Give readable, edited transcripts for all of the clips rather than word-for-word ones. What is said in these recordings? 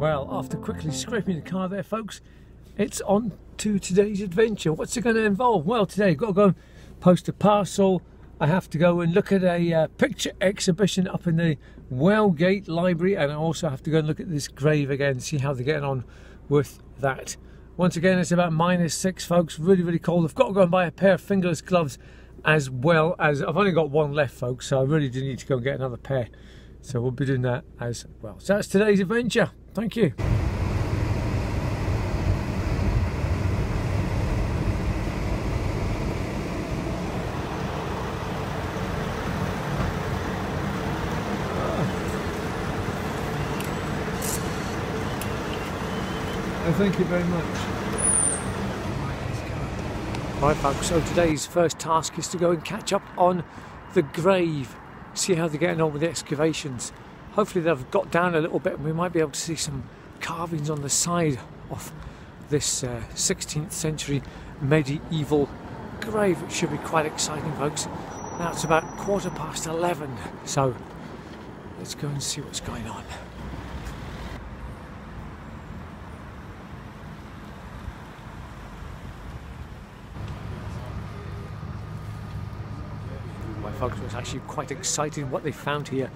Well, after quickly scraping the car there, folks, it's on to today's adventure. What's it going to involve? Well, today I've got to go and post a parcel. I have to go and look at a picture exhibition up in the Wellgate Library, and I also have to go and look at this grave again, see how they're getting on with that. Once again, it's about -6, folks. Really, really cold. I've got to go and buy a pair of fingerless gloves, as well as I've only got one left, folks, so I really do need to go and get another pair. So we'll be doing that as well. So that's today's adventure. Thank you. Thank you very much. Right, folks, so today's first task is to go and catch up on the grave, see how they're getting on with the excavations. Hopefully they've got down a little bit and we might be able to see some carvings on the side of this 16th century medieval grave, which should be quite exciting, folks. Now it's about 11:15, so let's go and see what's going on. Folks, it was actually quite exciting what they found here.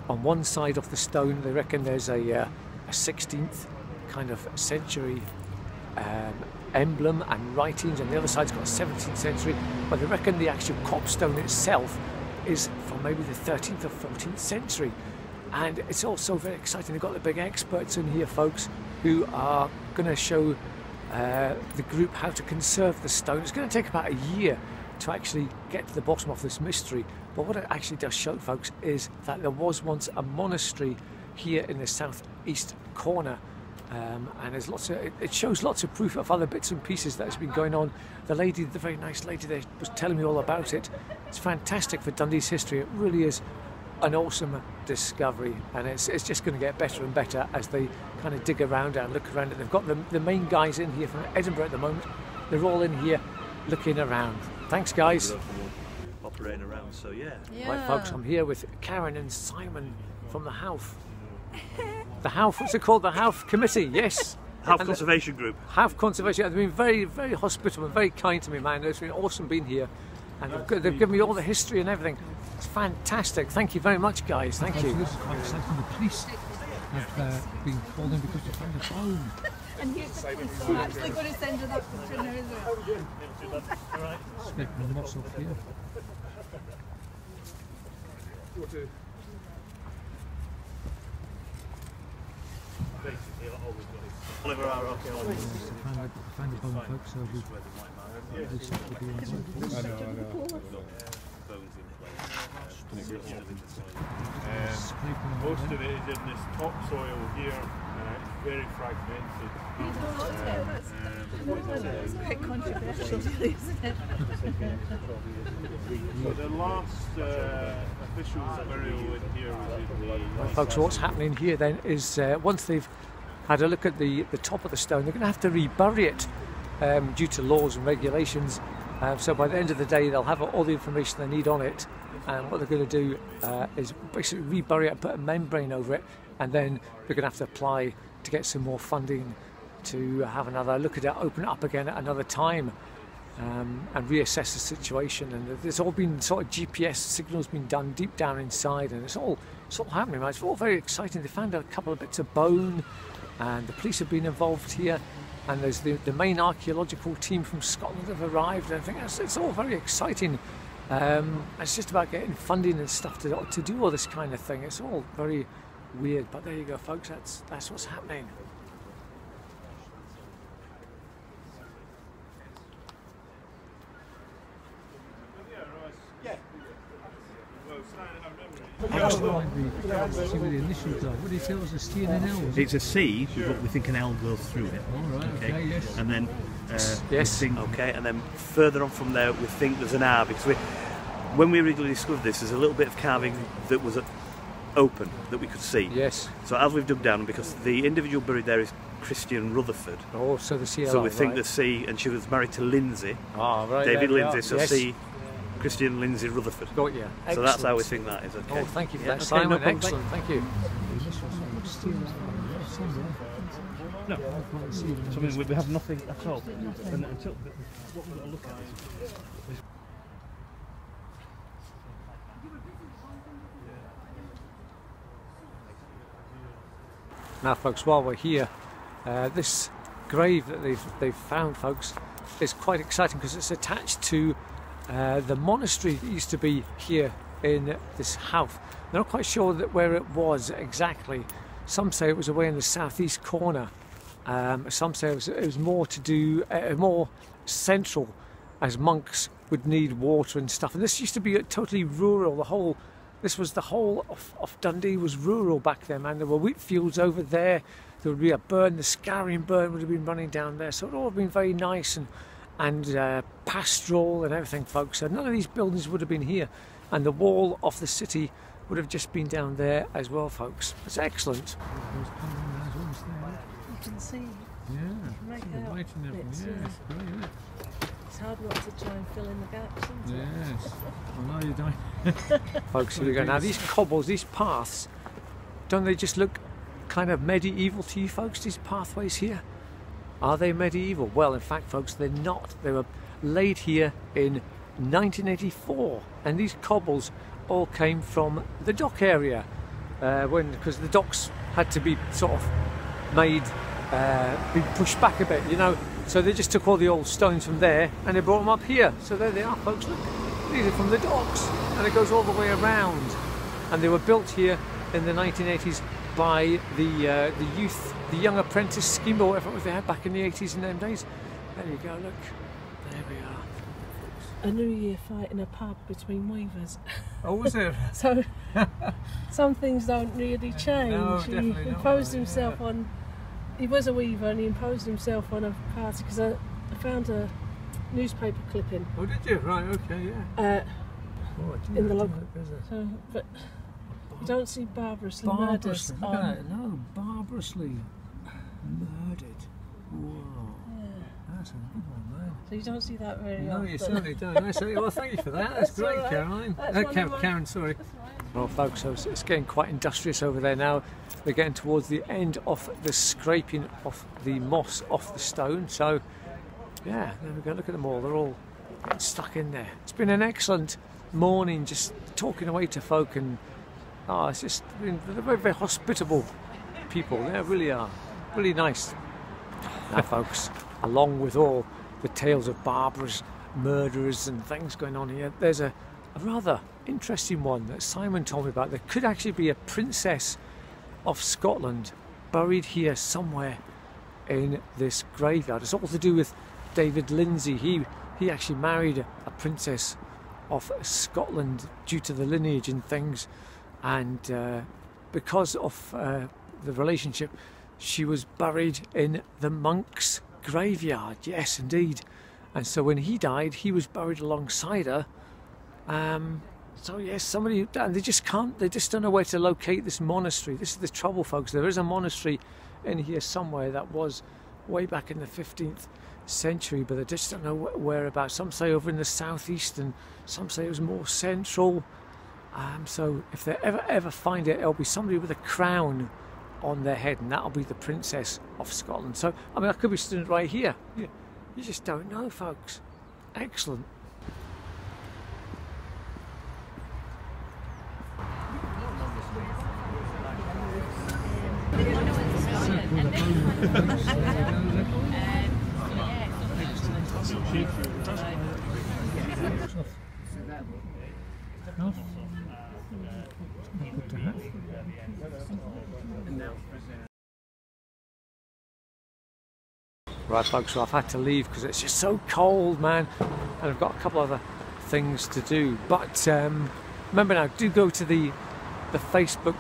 On one side of the stone, they reckon there's a 16th kind of century emblem and writings, and the other side's got a 17th century, but they reckon the actual copstone itself is from maybe the 13th or 14th century. And it's also very exciting. They've got the big experts in here, folks, who are going to show the group how to conserve the stone. It's going to take about a year to actually get to the bottom of this mystery, but what it actually does show, folks, is that there was once a monastery here in the southeast corner, and there's lots of, it shows lots of proof of other bits and pieces that has been going on. The lady, the very nice lady there, was telling me all about it. It's fantastic for Dundee's history. It really is an awesome discovery, and it's just going to get better and better as they kind of dig around and look around it. They've got the main guys in here from Edinburgh at the moment. They're all in here looking around. Thanks, guys. Operating around, so yeah. Right, folks, I'm here with Karen and Simon from the Howth. The Howth, what's it called? The Howth Committee, yes. Howth Conservation Group. Howth Conservation. They've been very, very hospitable and very kind to me, man. It's been awesome being here. And they've given me all the history and everything. It's fantastic. Thank you very much, guys. Thank you. This is quite exciting. The police have been called in because they found a bone. And here's the police. I'm actually going to send you that picture now, isn't it? Snipping the moss off here. Oliver, our archaeologist. Find the bone, folks, so we seem to be on board. I know. Most of it is in this topsoil here, very fragmented. It's quite controversial, isn't it? So the last official burial in here was in the... Folks, what's happening here then is once they've had a look at the top of the stone, they're going to have to rebury it due to laws and regulations. So by the end of the day, they'll have all the information they need on it. And what they're going to do is basically rebury it and put a membrane over it, and then they're going to have to apply to get some more funding to have another look at it, open it up again at another time, and reassess the situation. And there's all been sort of GPS signals been done deep down inside, and it's all happening. Right? It's all very exciting. They found a couple of bits of bone, and the police have been involved here. And there's the main archaeological team from Scotland have arrived, and I think it's all very exciting. It's just about getting funding and stuff to do all this kind of thing. It's all very weird, but there you go, folks. That's what's happening. See where the initials are. What do you tell us? A C and an L? It's a C, but we think an L goes through it. All right. Okay. Yes. And then yes. Okay. And then further on from there, we think there's an R, because when we originally discovered this, there's a little bit of carving that was open that we could see. Yes. So as we've dug down, because the individual buried there is Christian Rutherford. Oh, so the C. So we think the C, and she was married to Lindsay. Ah, right. David Lindsay. So yes. C. Christian Lindsay Rutherford. Got you. Excellent. So that's how we think that is. Okay. Oh, thank you for yeah, that, okay, Simon. no problem. Excellent. Thank you. No. So I mean, we have nothing at all. And until what we've got to look at is. Now, folks, while we're here, this grave that they've found, folks, is quite exciting because it's attached to the monastery that used to be here in this house. They're not quite sure where it was exactly. Some say it was away in the southeast corner. Some say it was more to do more central, as monks would need water and stuff. And this used to be totally rural. This was the whole of Dundee was rural back then, man. There were wheat fields over there. There would be a burn, the Scarian burn would have been running down there. So it all been very nice and pastoral and everything, folks. So none of these buildings would have been here. And the wall of the city would have just been down there as well, folks. It's excellent. You can see. Yeah, Make the out light and everything. bits, Yeah, yeah. it's great, isn't it? It's hard not to try and fill in the gaps, isn't it? Yes. I know you don't. Folks, here we go. Now, these cobbles, these paths, don't they just look kind of medieval to you, folks, these pathways here? Are they medieval? Well, in fact, folks, they're not. They were laid here in 1984, and these cobbles all came from the dock area because the docks had to be sort of made, be pushed back a bit, you know. So they just took all the old stones from there and they brought them up here. So there they are, folks. Look, these are from the docks, and it goes all the way around. And they were built here in the 1980s by the young apprentice scheme or whatever it was they had back in the 80s in them days. There you go. Look, there we are. A New Year fight in a pub between weavers. Oh, was it? So some things don't really change. No, He definitely not. imposed himself Yeah. on. He was a weaver and he imposed himself on a party because I found a newspaper clipping. Oh, did you? Right, okay, yeah. Oh, I didn't In the know local. that, is it? So, but you don't see barbarously murders Barbarously, look on. at that. No, barbarously murdered. Whoa, Yeah. that's a good one, man. So you don't see that very No, often. you certainly don't. Well, thank you for that. That's That's great, all right. Caroline. That's one of my- Karen, sorry. Well, folks, so it's getting quite industrious over there now. We're getting towards the end of the scraping of the moss off the stone. So, yeah, there we go. Look at them all. They're all getting stuck in there. It's been an excellent morning just talking away to folk, and it's just been they're very, very hospitable people. They really are. Really nice. Now, folks, along with all the tales of barbarous murderers and things going on here, there's a rather interesting one that Simon told me about. There could actually be a princess of Scotland buried here somewhere in this graveyard. It's all to do with David Lindsay. He actually married a princess of Scotland due to the lineage and things, and because of the relationship, she was buried in the monks' graveyard. Yes, indeed. And so when he died, he was buried alongside her. So yes, somebody, and they just don't know where to locate this monastery. This is the trouble, folks. There is a monastery in here somewhere that was way back in the 15th century, but they just don't know whereabouts. Some say over in the southeast, and some say it was more central. So if they ever find it, it'll be somebody with a crown on their head, and that'll be the Princess of Scotland. So, I mean, I could be stood right here. You just don't know, folks. Excellent. Right, folks, so I've had to leave because it's just so cold, man, and I've got a couple other things to do. But remember now, do go to the Facebook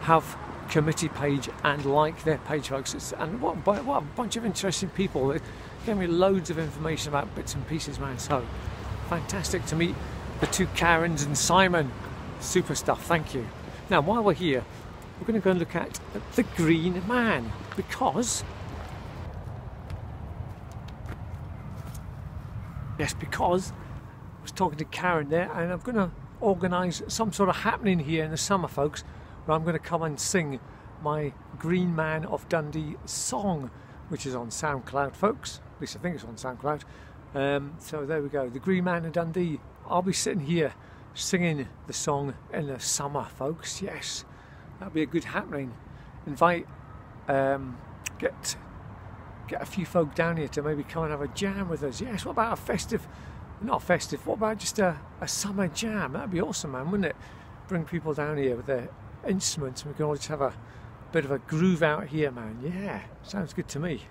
Have Committee page and like their page, folks. And what a bunch of interesting people. They gave me loads of information about bits and pieces, man. So fantastic to meet the two Karens and Simon. Super stuff, thank you. Now, while we're here, we're going to go and look at the Green Man, because I was talking to Karen there, and I'm going to organise some sort of happening here in the summer, folks, where I'm going to come and sing my Green Man of Dundee song, which is on SoundCloud, folks. At least I think it's on SoundCloud. So there we go, the Green Man of Dundee. I'll be sitting here singing the song in the summer, folks. Yes, that'll be a good happening. Invite, get a few folk down here to maybe come and have a jam with us. Yes, what about a festive, not festive, what about just a summer jam? That'd be awesome, man, wouldn't it? Bring people down here with their instruments and we can all just have a bit of a groove out here, man. Yeah, sounds good to me.